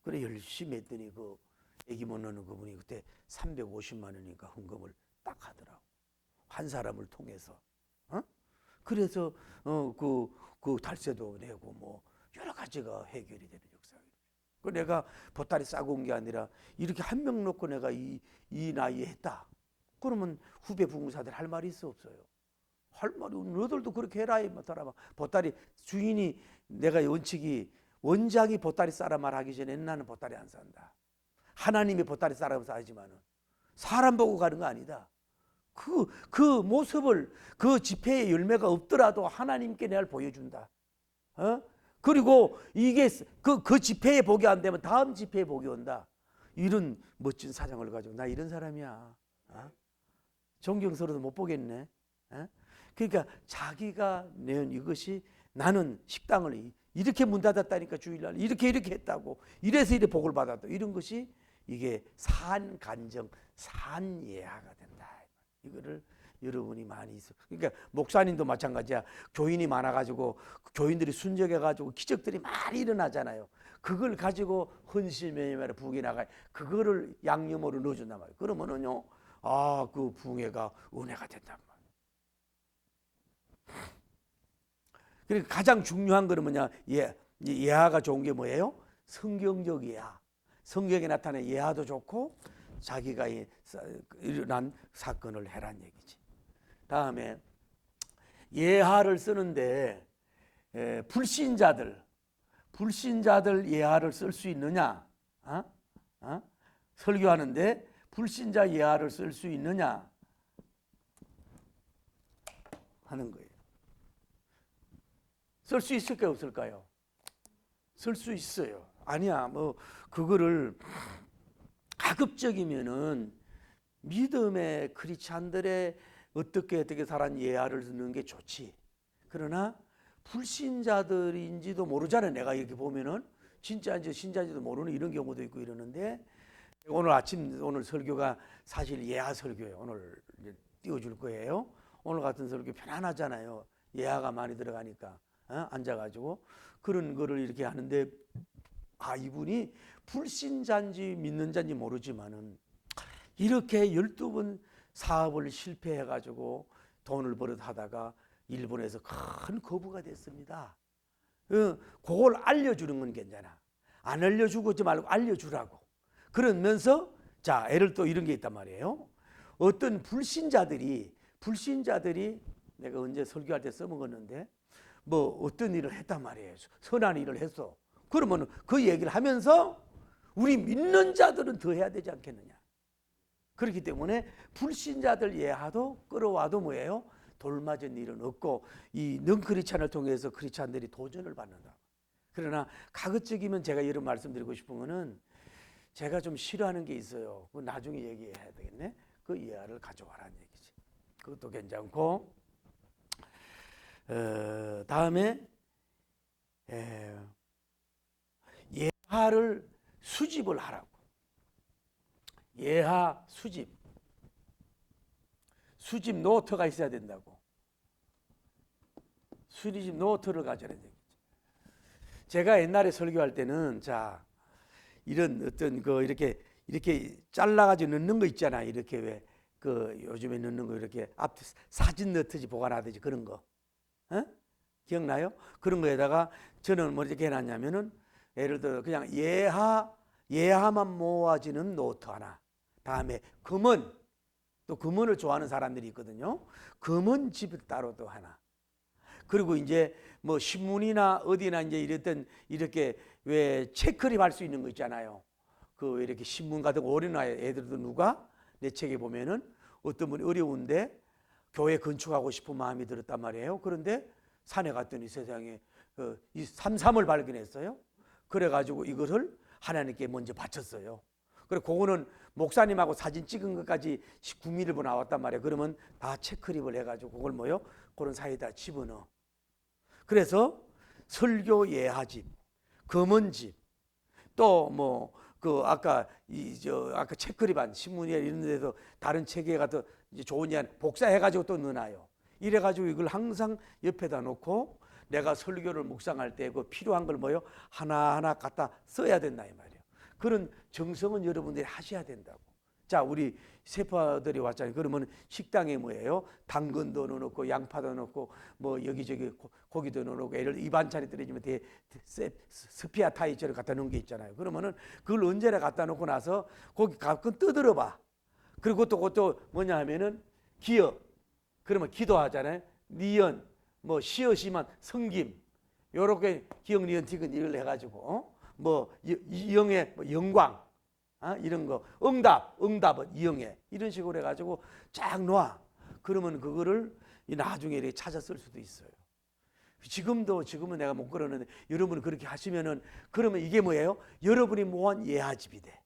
그래 열심히 했더니 그 애기 못 낳는 그분이 그때 350만 원이니까 헌금을 딱 하더라고. 한 사람을 통해서. 그래서 그 달세도 내고 뭐 여러 가지가 해결이 되는 역사예요. 그 내가 보따리 싸고 온 게 아니라 이렇게 한 명 놓고 내가 이 나이에 했다. 그러면 후배 부흥사들 할 말이 있어 없어요? 할 말이 너들도 그렇게 해라. 보따리 주인이 내가 원장이 보따리 싸라 말하기 전에 나는 보따리 안 싼다. 하나님이 보따리 싸라고 싸지만은 사람 보고 가는 거 아니다. 그 모습을 그 집회의 열매가 없더라도 하나님께 내가 보여준다. 그리고 이게 그 집회에 복이 안 되면 다음 집회에 복이 온다. 이런 멋진 사정을 가지고 나 이런 사람이야. 존경스러워도 못 보겠네. 그러니까 자기가 내은 이것이 나는 식당을 이렇게 문 닫았다니까 주일날 이렇게 했다고 이래서 이래 복을 받았다. 이런 것이 이게 산간정, 산예화가 된다. 이거를 여러분이 많이 있어. 그러니까 목사님도 마찬가지야. 교인이 많아가지고 교인들이 순적해가지고 기적들이 많이 일어나잖아요. 그걸 가지고 헌신매매로 부흥에 나가 그거를 양념으로 넣어준단 말이에요. 그러면은요, 그 부흥회가 은혜가 된단 말이에요. 그러니까 가장 중요한 거는 뭐냐? 예화가 좋은 게 뭐예요? 성경적 예화. 성경에 나타난 예화도 좋고 자기가 일어난 사건을 해란 얘기지. 다음에 예화를 쓰는데 불신자들 예화를 쓸 수 있느냐? 설교하는데 불신자 예화를 쓸 수 있느냐 하는 거예요. 쓸 수 있을까요, 없을까요? 쓸 수 있어요. 아니야, 뭐 그거를 가급적이면은 믿음의 크리스찬들의 어떻게 살았는 예화를 듣는 게 좋지. 그러나 불신자들인지도 모르잖아요. 내가 이렇게 보면은 진짜인지 신자인지도 모르는 이런 경우도 있고 이러는데, 오늘 아침 오늘 설교가 사실 예화 설교예요. 오늘 이제 띄워줄 거예요. 오늘 같은 설교 편안하잖아요. 예화가 많이 들어가니까 앉아가지고 그런 거를 이렇게 하는데, 이분이 불신자인지 믿는 자인지 모르지만은 이렇게 12번 사업을 실패해가지고 돈을 벌어하다가 일본에서 큰 거부가 됐습니다. 그걸 알려주는 건 괜찮아. 안 알려주고 지 말고 알려주라고. 그러면서 자, 예를 또 이런 게 있단 말이에요. 어떤 불신자들이 내가 언제 설교할 때 써먹었는데 뭐 어떤 일을 했단 말이에요. 선한 일을 했어. 그러면 그 얘기를 하면서 우리 믿는 자들은 더 해야 되지 않겠느냐. 그렇기 때문에 불신자들 예하도 끌어와도 뭐예요? 돌맞은 일은 없고 이 능크리스찬을 통해서 크리스찬들이 도전을 받는다. 그러나 가급적이면 제가 이런 말씀드리고 싶은 거는, 제가 좀 싫어하는 게 있어요. 그 나중에 얘기해야 되겠네. 그 예화를 가져와라는 얘기지. 그것도 괜찮고, 다음에 예화를 수집을 하라고. 예화 수집 노트가 있어야 된다고. 수집 노트를 가져라는 얘기죠. 제가 옛날에 설교할 때는 자, 이런 어떤 그 이렇게 잘라가지고 넣는 거 있잖아. 이렇게 왜 그 요즘에 넣는 거 이렇게 앞 사진 넣듯이 보관하듯이 그런 거, 기억나요? 그런 거에다가 저는 뭐 이렇게 해놨냐면은, 예를 들어 그냥 예하만 모아지는 노트 하나. 다음에 금은, 또 금은을 좋아하는 사람들이 있거든요. 금은 집 따로 또 하나. 그리고 이제 뭐 신문이나 어디나 이제 이랬던 이렇게 왜 책크립 할 수 있는 거 있잖아요. 그 이렇게 신문 같은 거 어린아이 애들도 누가 내 책에 보면은 어떤 분이 어려운데 교회 건축하고 싶은 마음이 들었단 말이에요. 그런데 산에 갔더니 세상에 이 삼삼을 발견했어요. 그래가지고 이것을 하나님께 먼저 바쳤어요. 그리고 그거는 목사님하고 사진 찍은 것까지 19mm 나왔단 말이에요. 그러면 다 체크립을 해가지고 그걸 뭐요? 그런 사이에다 집어넣어. 그래서 설교 예하집, 검은집, 또 뭐 그 아까 아까 체크립한 신문이나 이런 데서 다른 책에 가서 이제 좋은 예 복사해가지고 또 넣어놔요. 이래가지고 이걸 항상 옆에다 놓고 내가 설교를 묵상할 때 그 필요한 걸 뭐요? 하나하나 갖다 써야 된다 이 말이에요. 그런 정성은 여러분들이 하셔야 된다고. 자, 우리 세파들이 왔잖아요. 그러면 식당에 뭐예요? 당근도 넣어놓고 양파도 넣고 뭐 여기저기 고기도 넣어놓고, 예를 들어 이 반찬이 떨어지면 스피아 타이처럼 갖다 놓은 게 있잖아요. 그러면은 그걸 언제나 갖다 놓고 나서 고기 가끔 뜯어봐. 그리고 또 그것도 뭐냐 하면은 기억. 그러면 기도하잖아요. 니은 뭐 시어시만 성김 요렇게 기억 니은 티근 이걸 해가지고 뭐 이영의 뭐 영광 이런 거 응답은 이영애 이런 식으로 해가지고 쫙 놓아. 그러면 그거를 나중에 이렇게 찾아 쓸 수도 있어요. 지금은 내가 못 그러는데 여러분이 그렇게 하시면은, 그러면 이게 뭐예요? 여러분이 모한 예하집이 돼.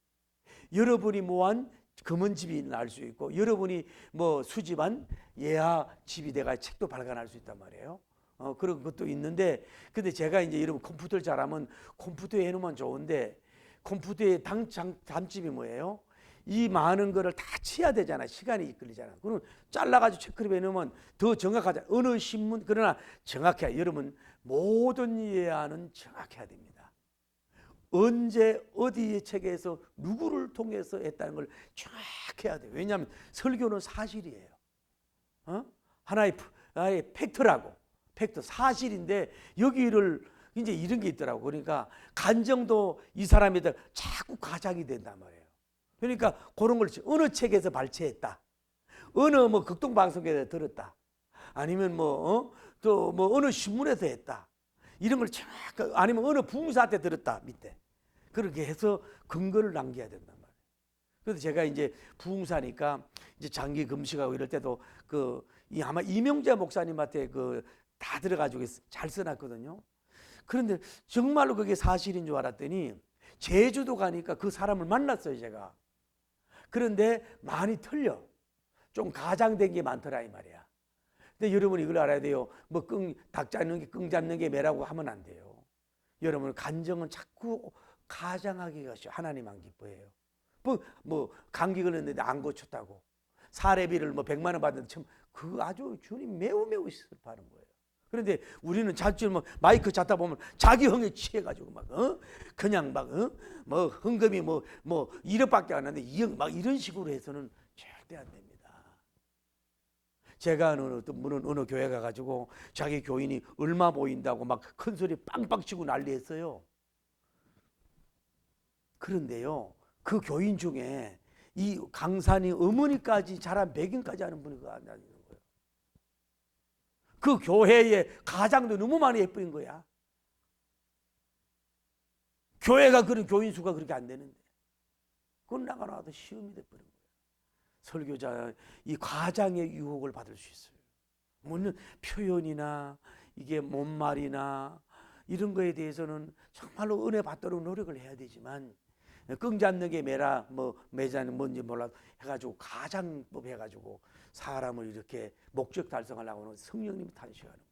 여러분이 모한 금은집이 날 수 있고, 여러분이 뭐 수집한 예하집이 돼가 책도 발간할 수 있단 말이에요. 그런 것도 있는데, 근데 제가 이제 여러분 컴퓨터를 잘하면 컴퓨터에 해놓으면 좋은데, 컴퓨터의 단점이 뭐예요? 이 많은 거를 다 치야 되잖아. 시간이 걸리잖아. 그럼 잘라가지고 체크립에 넣으면 더 정확하잖아. 어느 신문, 그러나 정확해야. 여러분 모든 예하는 정확해야 됩니다. 언제 어디의 책에서 누구를 통해서 했다는 걸 정확해야 돼요. 왜냐하면 설교는 사실이에요. 하나의 팩트라고. 팩트 사실인데 여기를 이제 이런 게 있더라고. 그러니까 간정도 이 사람에다 자꾸 가장이 된단 말이에요. 그러니까 그런 걸 어느 책에서 발췌했다, 어느 뭐 극동방송에서 들었다, 아니면 또 뭐 어느 신문에서 했다, 이런 걸 정확하게, 아니면 어느 부흥사한테 들었다 밑에 그렇게 해서 근거를 남겨야 된단 말이에요. 그래서 제가 이제 부흥사니까 이제 장기 금식하고 이럴 때도 아마 이명재 목사님한테 다 들어가지고 잘 써놨거든요. 그런데 정말로 그게 사실인 줄 알았더니 제주도 가니까 그 사람을 만났어요, 제가. 그런데 많이 틀려. 좀 가장된 게 많더라 이 말이야. 근데 여러분 이걸 알아야 돼요. 뭐 닭 잡는 게 끙 잡는 게 매라고 하면 안 돼요. 여러분 간정은 자꾸 가장하기가 쉬워. 하나님 안 기뻐해요. 뭐 감기 걸렸는데 안 고쳤다고. 사례비를 뭐 100만 원 받는데 참 그 아주 주님 매우 슬퍼하는 거예요. 그런데 우리는 자주 뭐 마이크 잡다 보면 자기 흥에 취해가지고 막 그냥 막 뭐 흥금이 뭐 1억밖에 안 하는데 2억 막 이런 식으로 해서는 절대 안 됩니다. 제가 아는 어느 교회 가가지고 자기 교인이 얼마 보인다고 막 큰 소리 빵빵 치고 난리했어요. 그런데요, 그 교인 중에 이 강산이 어머니까지 자란 백인까지 하는 분이 앉아 있는 거예요. 그 교회의 가장도 너무 많이 예쁘인 거야. 교회가 그런 교인 수가 그렇게 안 되는데 그건 나가나도 시험이 돼버린 거예요. 설교자 이 과장의 유혹을 받을 수 있어요. 물론 표현이나 이게 몸말이나 이런 거에 대해서는 정말로 은혜 받도록 노력을 해야 되지만 끙 잡는 게 매라 뭐 매자는 뭔지 몰라도 해가지고 가장법 해가지고 사람을 이렇게 목적 달성하려고 하는 성령님이 탄식하는 거예요.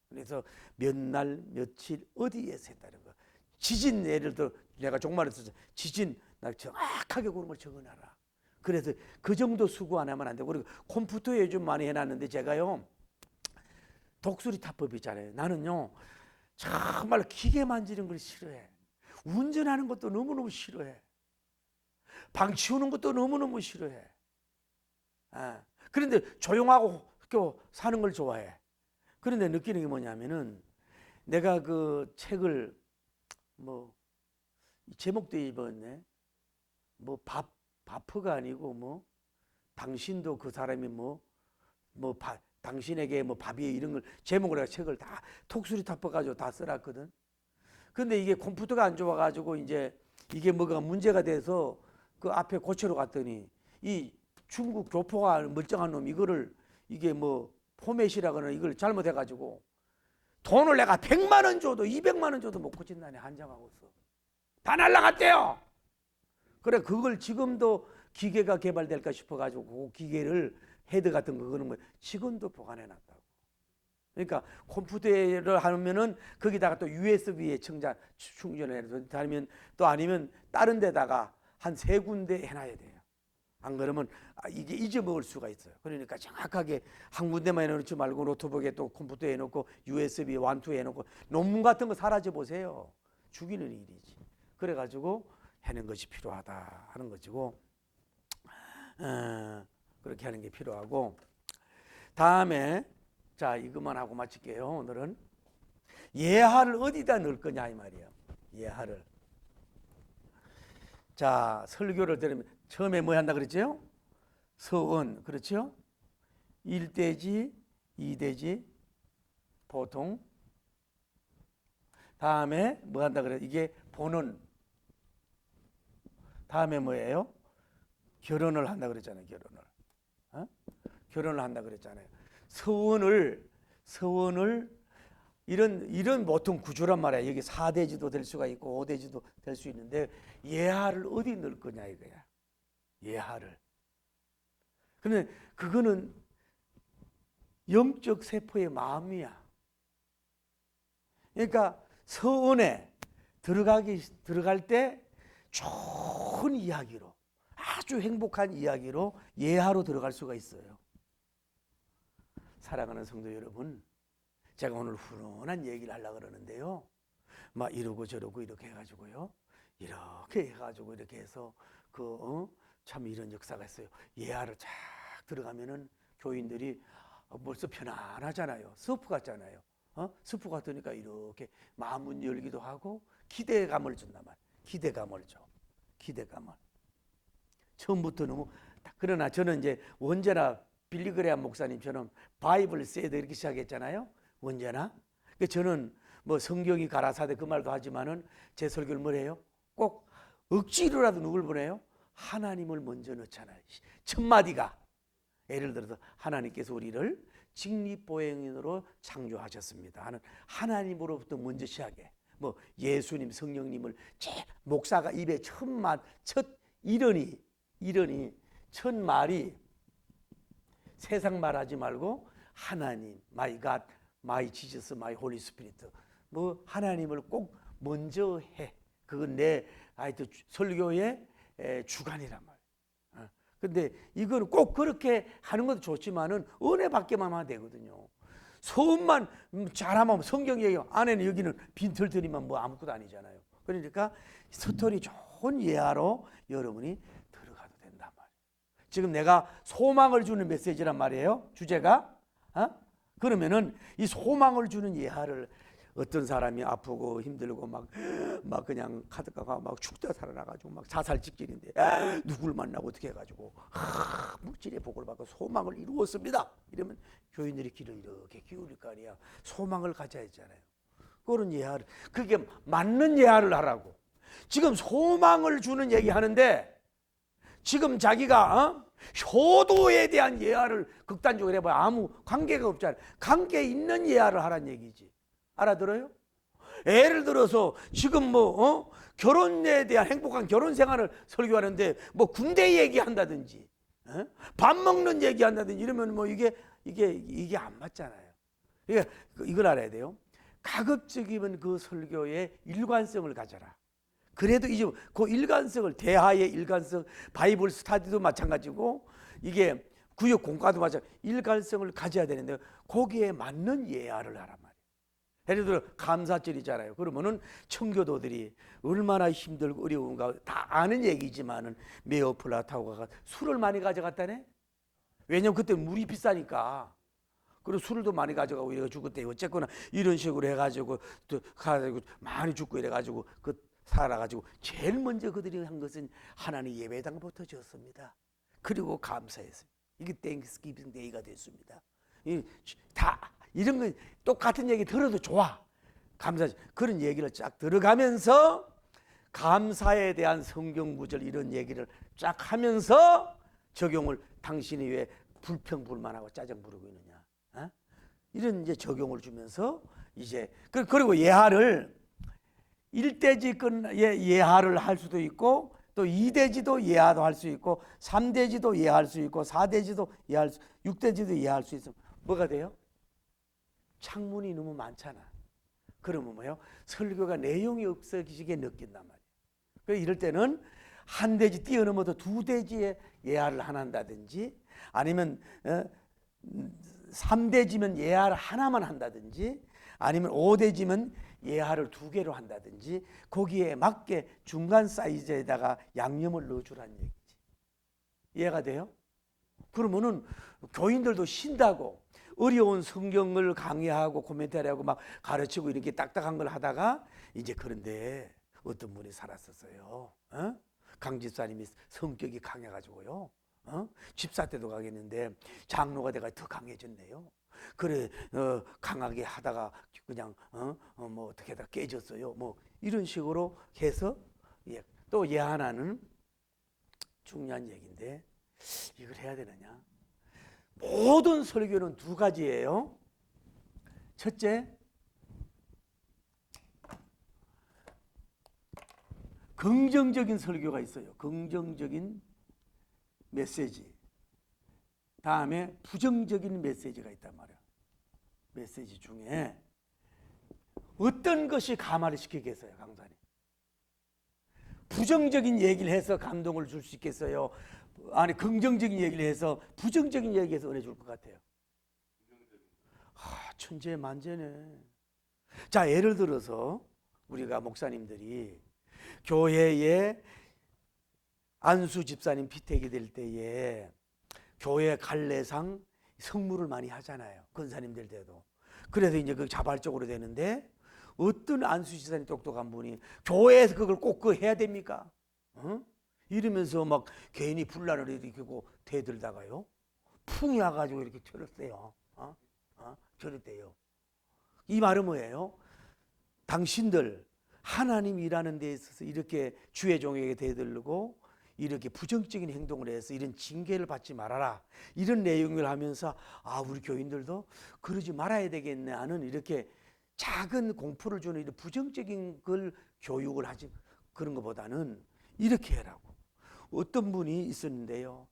그래서 몇 날 며칠 어디에서 했다는 거. 지진 예를 들어 내가 종말에 써서 지진 나 정확하게 그런 걸 적어놔라. 그래서 그 정도 수고 안 하면 안 되고. 그리고 컴퓨터에 요즘 많이 해놨는데 제가요 독수리 타법 있잖아요. 나는요 정말 기계 만지는 걸 싫어해. 운전하는 것도 너무너무 싫어해. 방 치우는 것도 너무너무 싫어해. 그런데 조용하고 사는 걸 좋아해. 그런데 느끼는 게 뭐냐면은 내가 그 책을 뭐 제목도 입었네. 뭐 바프가 아니고 뭐 당신도 그 사람이 당신에게 뭐 밥이 이런 걸 제목으로 책을 다 톡수리 타퍼 가지고 다 써놨거든. 근데 이게 컴퓨터가 안 좋아가지고 이제 이게 뭐가 문제가 돼서 그 앞에 고치러 갔더니 이 중국 교포가 멀쩡한 놈 이거를 이게 뭐 포맷이라거나 이걸 잘못해가지고 돈을 내가 100만 원 줘도 200만 원 줘도 못 고친다니 한장하고 있어. 다 날라갔대요. 그래 그걸 지금도 기계가 개발될까 싶어가지고 그 기계를 헤드 같은 거 그런 거 지금도 보관해놨다고. 그러니까 컴퓨터를 하면은 거기다가 또 USB에 충전해서 아니면 또 아니면 다른 데다가 한 3군데 해놔야 돼요. 안 그러면 이게 잊어먹을 수가 있어요. 그러니까 정확하게 한 군데만 해놓지 말고 노트북에 또 컴퓨터에 해놓고 USB 원투에 해놓고 논문 같은 거 사라져 보세요. 죽이는 일이지. 그래가지고 해는 것이 필요하다 하는 것이고 그렇게 하는 게 필요하고 다음에 자 이것만 하고 마칠게요. 오늘은 예하를 어디다 넣을 거냐 이 말이에요. 예하를. 자 설교를 들으면 처음에 뭐 한다 그랬죠? 서원 그렇죠? 1대지 2대지 보통 다음에 뭐 한다 그래? 이게 본원 다음에 뭐예요? 결혼을 한다 그랬잖아요. 결혼을 한다 그랬잖아요. 서원을 이런 보통 구조란 말이야. 여기 4대지도 될 수가 있고 5대지도 될 수 있는데 예하를 어디 넣을 거냐 이거야. 예하를. 근데 그거는 영적 세포의 마음이야. 그러니까 서원에 들어갈 때 좋은 이야기로 아주 행복한 이야기로 예하로 들어갈 수가 있어요. 사랑하는 성도 여러분, 제가 오늘 훈훈한 얘기를 하려고 그러는데요. 막 이러고 저러고 이렇게 해가지고요. 이렇게 해가지고 이렇게 해서 참 이런 역사가 있어요. 예하를 쫙 들어가면은 교인들이 벌써 편안하잖아요. 스프 같잖아요. 스프 같으니까 이렇게 마음은 열기도 하고 기대감을 준단 말이에요. 기대감을 줘. 기대감을. 처음부터 너무 그러나 저는 이제 언제나 빌리그레암 목사님처럼 바이블 세드 이렇게 시작했잖아요. 언제나. 저는 뭐 성경이 가라사대 그 말도 하지만은 제 설교를 뭐래요? 꼭 억지로라도 누굴 보내요? 하나님을 먼저 넣잖아요. 첫 마디가 예를 들어서 하나님께서 우리를 직립보행인으로 창조하셨습니다 하는 하나님으로부터 먼저 시작해. 뭐 예수님, 성령님을 목사가 입에 첫 일언이 첫 말이 세상 말하지 말고 하나님, my God, my Jesus, my Holy Spirit. 뭐 하나님을 꼭 먼저 해. 그건 내 하여튼 설교의 주관이란 말이에요. 근데 이거는 꼭 그렇게 하는 것도 좋지만은 은혜 받게만 하면 되거든요. 소음만 잘하면 성경 얘기 안에는 여기는 빈털터리만 뭐 아무것도 아니잖아요. 그러니까 스토리 좋은 예화로 여러분이 들어가도 된단 말이에요. 지금 내가 소망을 주는 메시지란 말이에요. 주제가. 그러면은 이 소망을 주는 예화를 어떤 사람이 아프고 힘들고 막 그냥 카드가가 막 죽다 살아나가지고 막 자살 직전인데 누굴 만나고 어떻게 해가지고 물질의 복을 받고 소망을 이루었습니다. 이러면 교인들이 귀를 이렇게 기울일 거 아니야. 소망을 가져야 했잖아요. 그런 예화를, 그게 맞는 예화를 하라고. 지금 소망을 주는 얘기 하는데 지금 자기가 효도에 대한 예화를 극단적으로 해봐야 아무 관계가 없잖아요. 관계 있는 예화를 하란 얘기지. 알아들어요? 예를 들어서 지금 결혼에 대한 행복한 결혼 생활을 설교하는데 뭐 군대 얘기한다든지 밥 먹는 얘기한다든지 이러면 뭐 이게 안 맞잖아요. 이걸 알아야 돼요. 가급적이면 그 설교의 일관성을 가져라. 그래도 이제 그 일관성을, 대하의 일관성, 바이블 스타디도 마찬가지고 이게 구역 공과도 마찬가지고 일관성을 가져야 되는데 거기에 맞는 예화를 하란 말이에요. 예를 들어 감사절이잖아요. 그러면은 청교도들이 얼마나 힘들고 어려운가 다 아는 얘기지만은 메어플라타오가 술을 많이 가져갔다네. 왜냐면 그때 물이 비싸니까. 그리고 술도 많이 가져가고 이래가지고 그때 어쨌거나 이런 식으로 해가지고 또 가지고 많이 죽고 이래가지고 살아가지고 제일 먼저 그들이 한 것은 하나님 예배당부터 지었습니다. 그리고 감사했어요. 이게 땡스기빙 데이가 됐습니다. 다 이런 거 똑같은 얘기 들어도 좋아. 감사 그런 얘기를 쫙 들어가면서 감사에 대한 성경 구절 이런 얘기를 쫙 하면서 적용을 당신이 왜 불평불만하고 짜증 부르고 있느냐. 이런 이제 적용을 주면서 이제 그리고 예화를 1대지 예화를 할 수도 있고 또 2대지도 예화도 할 수 있고 3대지도 예화할 수 있고 4대지도 예화할 수 6대지도 예화할 수 있으면 뭐가 돼요? 창문이 너무 많잖아. 그러면 뭐예요? 설교가 내용이 없어지게 느낀단 말이에요. 그래서 이럴 때는 한 대지 뛰어넘어도 2대지에 예화를 하나 한다든지 아니면 3대지면 예화를 하나만 한다든지 아니면 5대지면 예화를 2개로 한다든지 거기에 맞게 중간 사이즈에다가 양념을 넣어주라는 얘기지. 이해가 돼요? 그러면은 교인들도 쉰다고 어려운 성경을 강의하고 코멘터리하고 막 가르치고 이렇게 딱딱한 걸 하다가 이제 그런데 어떤 분이 살았었어요. 강 집사님이 성격이 강해가지고요. 집사 때도 강했는데 장로가 돼가 더 강해졌네요. 그래 강하게 하다가 그냥 뭐 어떻게 하다 깨졌어요. 뭐 이런 식으로 해서 또 하나는 중요한 얘기인데 이걸 해야 되느냐? 모든 설교는 2가지예요. 첫째, 긍정적인 설교가 있어요. 긍정적인 메시지. 다음에 부정적인 메시지가 있단 말이에요. 메시지 중에 어떤 것이 감화를 시키겠어요, 강사님? 부정적인 얘기를 해서 감동을 줄 수 있겠어요? 아니 긍정적인 얘기를 해서 부정적인 얘기해서 은혜 줄 것 같아요. 천재 만재네. 자, 예를 들어서 우리가 목사님들이 교회에 안수 집사님 피택이 될 때에 교회 갈래상 성물을 많이 하잖아요. 권사님 될 때도. 그래서 이제 그 자발적으로 되는데 어떤 안수 집사님 똑똑한 분이 교회에서 그걸 꼭 해야 됩니까? 이러면서 막 괜히 분란을 일으키고 대들다가요. 풍이 와가지고 이렇게 튀었어요. 저랬대요. 이 말은 뭐예요? 당신들 하나님 일하는 데 있어서 이렇게 주의 종에게 대들고 이렇게 부정적인 행동을 해서 이런 징계를 받지 말아라, 이런 내용을 하면서 우리 교인들도 그러지 말아야 되겠네 하는 이렇게 작은 공포를 주는 이런 부정적인 걸 교육을 하지, 그런 것보다는 이렇게 해라고. 어떤 분이 있었는데요,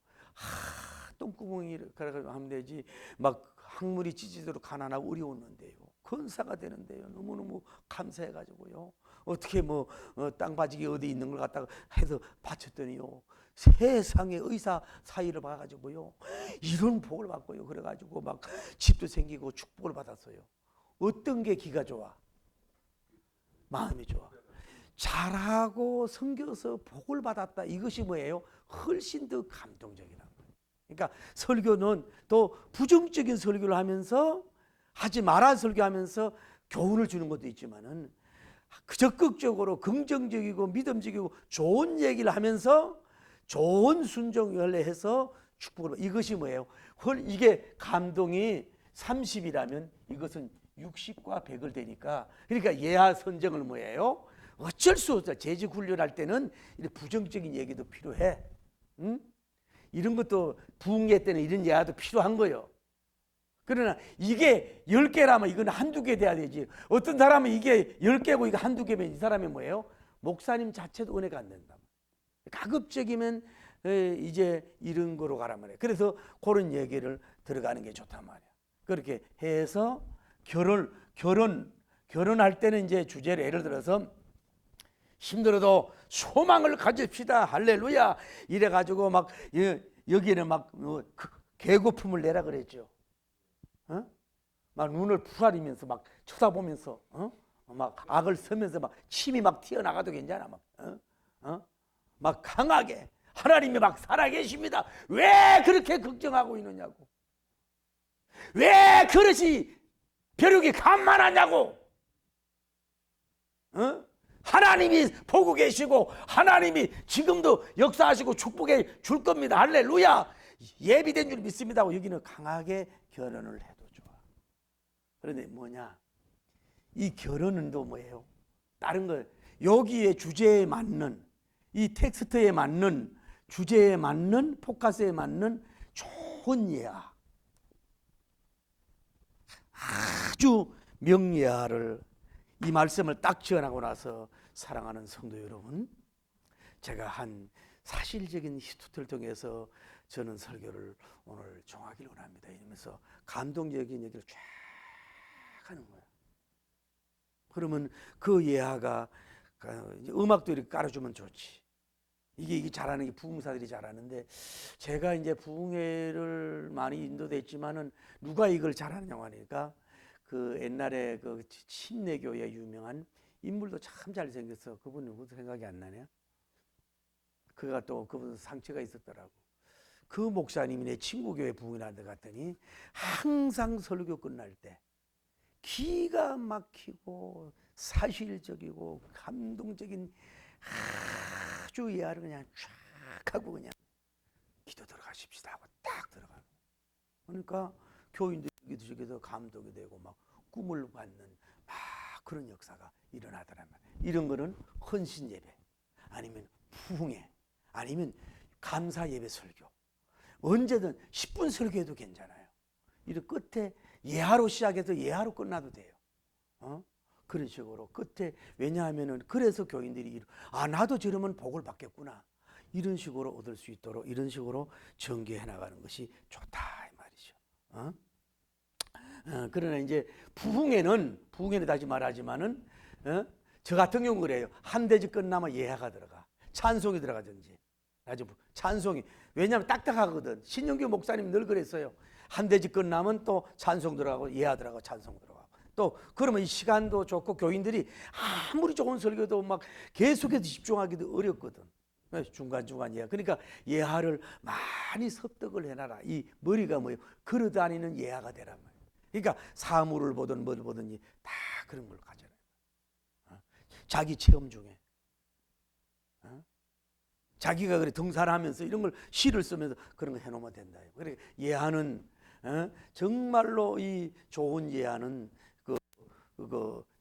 똥구멍이 가라가지고 하면 되지, 막 학문이 찢어지도록 가난하고 어려웠는데요, 건사가 되는데요, 너무너무 감사해가지고요, 어떻게 땅바지기 어디 있는 걸 갖다가 해서 바쳤더니요, 세상에 의사 사이를 봐가지고요, 이런 복을 받고요, 그래가지고 막 집도 생기고 축복을 받았어요. 어떤 게 기가 좋아? 마음이 좋아. 잘하고 섬겨서 복을 받았다, 이것이 뭐예요? 훨씬 더 감동적이라는 거예요. 그러니까 설교는 또 부정적인 설교를 하면서, 하지 말아 설교하면서 교훈을 주는 것도 있지만은 적극적으로 긍정적이고 믿음직이고 좋은 얘기를 하면서 좋은 순종을 해서 축복을 받, 이것이 뭐예요? 이게 감동이 30이라면 이것은 60과 100을 되니까, 그러니까 예하 선정을 뭐예요? 어쩔 수 없어. 재직 훈련할 때는 이런 부정적인 얘기도 필요해. 응? 이런 것도 부흥회 때는 이런 예화도 필요한 거예요. 그러나 이게 10개라면 이건 한두 개 돼야 되지. 어떤 사람은 이게 10개고 이거 한두 개면 이 사람이 뭐예요? 목사님 자체도 은혜가 안 된다. 가급적이면 이제 이런 거로 가란 말이에요. 그래서 그런 얘기를 들어가는 게 좋단 말이에요. 그렇게 해서 결혼할 때는 이제 주제를 예를 들어서 힘들어도 소망을 가집시다, 할렐루야, 이래가지고 막 여기는 막 개고품을 내라 그랬죠. 막 눈을 부라리면서 막 쳐다보면서 막 악을 쓰면서 막 침이 막 튀어나가도 괜찮아. 막 강하게 하나님이 막 살아계십니다, 왜 그렇게 걱정하고 있느냐고, 왜 그릇이 벼룩이 간만하냐고, 하나님이 보고 계시고 하나님이 지금도 역사하시고 축복해 줄 겁니다, 할렐루야, 예비된 줄 믿습니다 하고 여기는 강하게 결혼을 해도 좋아. 그런데 뭐냐, 이 결혼은 또 뭐예요? 다른 거, 여기에 주제에 맞는, 이 텍스트에 맞는, 주제에 맞는, 포커스에 맞는 좋은 예화, 아주 명예화를, 이 말씀을 딱 지어나고 나서 사랑하는 성도 여러분, 제가 한 사실적인 히스토리를 통해서 저는 설교를 오늘 정하기를 원합니다. 이러면서 감동적인 얘기를 쫙 하는 거예요. 그러면 그 예화가 음악도 이렇게 깔아주면 좋지. 이게 잘하는 게 부흥사들이 잘하는데, 제가 이제 부흥회를 많이 인도됐지만은 누가 이걸 잘하느냐고 하니까 그 옛날에 그 침례교회 유명한 인물도 참 잘생겼어. 그분 누구도 생각이 안 나네요. 그가 또 그분 상처가 있었더라고. 그 목사님이 내 친구 교회 부흥회하는데 갔더니 항상 설교 끝날 때 기가 막히고 사실적이고 감동적인 아주 예화를 그냥 쫙 하고 그냥 기도 들어가십시다 하고 딱 들어가고, 그러니까 교인들이 저기서 감동이 되고 막 꿈을 받는 막 그런 역사가 일어나더란 말이에요. 이런 거는 헌신 예배, 아니면 부흥회, 아니면 감사 예배 설교, 언제든 10분 설교해도 괜찮아요. 이런 끝에 예화로 시작해서 예화로 끝나도 돼요. 그런 식으로 끝에, 왜냐하면은 그래서 교인들이 나도 저러면 복을 받겠구나, 이런 식으로 얻을 수 있도록 이런 식으로 전개해 나가는 것이 좋다 이 말이죠. 그러나 이제 부흥회는 다시 말하지만은 저 같은 경우 그래요. 한 대지 끝나면 예화가 들어가, 찬송이 들어가든지. 아주 찬송이, 왜냐하면 딱딱하거든. 신영규 목사님 늘 그랬어요. 한 대지 끝나면 또 찬송 들어가고 예화 들어가고 찬송 들어가고. 또 그러면 이 시간도 좋고 교인들이 아무리 좋은 설교도 막 계속해서 집중하기도 어렵거든. 중간중간 예화. 그러니까 예화를 많이 섭득을 해놔라. 이 머리가 뭐예요? 걸어다니는 예화가 되란 말이에요. 그러니까 사물을 보든 뭘 보든지 다 그런 걸 가져라. 자기 체험 중에 자기가 그래 등산하면서 이런 걸 시를 쓰면서 그런 거 해놓으면 된다. 그러니까 예화는 정말로 이 좋은 예화는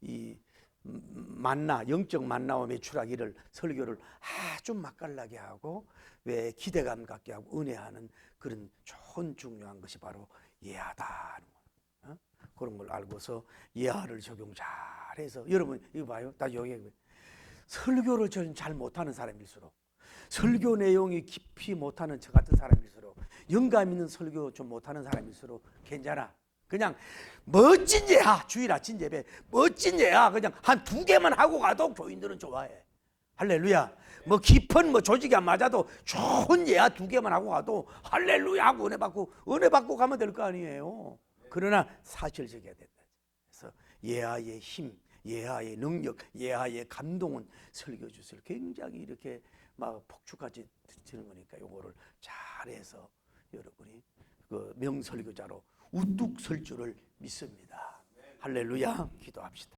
이 만나, 영적 만나와 매출하기를 설교를 아주 맛깔나게 하고 왜 기대감 갖게 하고 은혜하는 그런 좋은 중요한 것이 바로 예하다는 거예요. 그런 걸 알고서 예하를 적용 잘해서 여러분 이거 봐요. 다 여기 설교를 잘 못하는 사람일수록 설교 내용이 깊이 못하는 저 같은 사람일수록 영감 있는 설교 좀 못하는 사람일수록 괜찮아. 그냥 멋진 예하 주일 아침 예배 멋진 예하 그냥 한 2개만 하고 가도 교인들은 좋아해. 할렐루야. 뭐 깊은 뭐 조직이 안 맞아도 좋은 예하 2개만 하고 가도 할렐루야 하고 은혜 받고 가면 될 거 아니에요. 그러나 사실적이어야 된다. 그래서 예하의 힘, 예하의 능력, 예하의 감동은 설교 주세요. 굉장히 이렇게 막 폭주까지 드는 거니까 요거를 잘해서 여러분이 그 명설교자로 우뚝 설 줄을 믿습니다. 할렐루야. 기도합시다.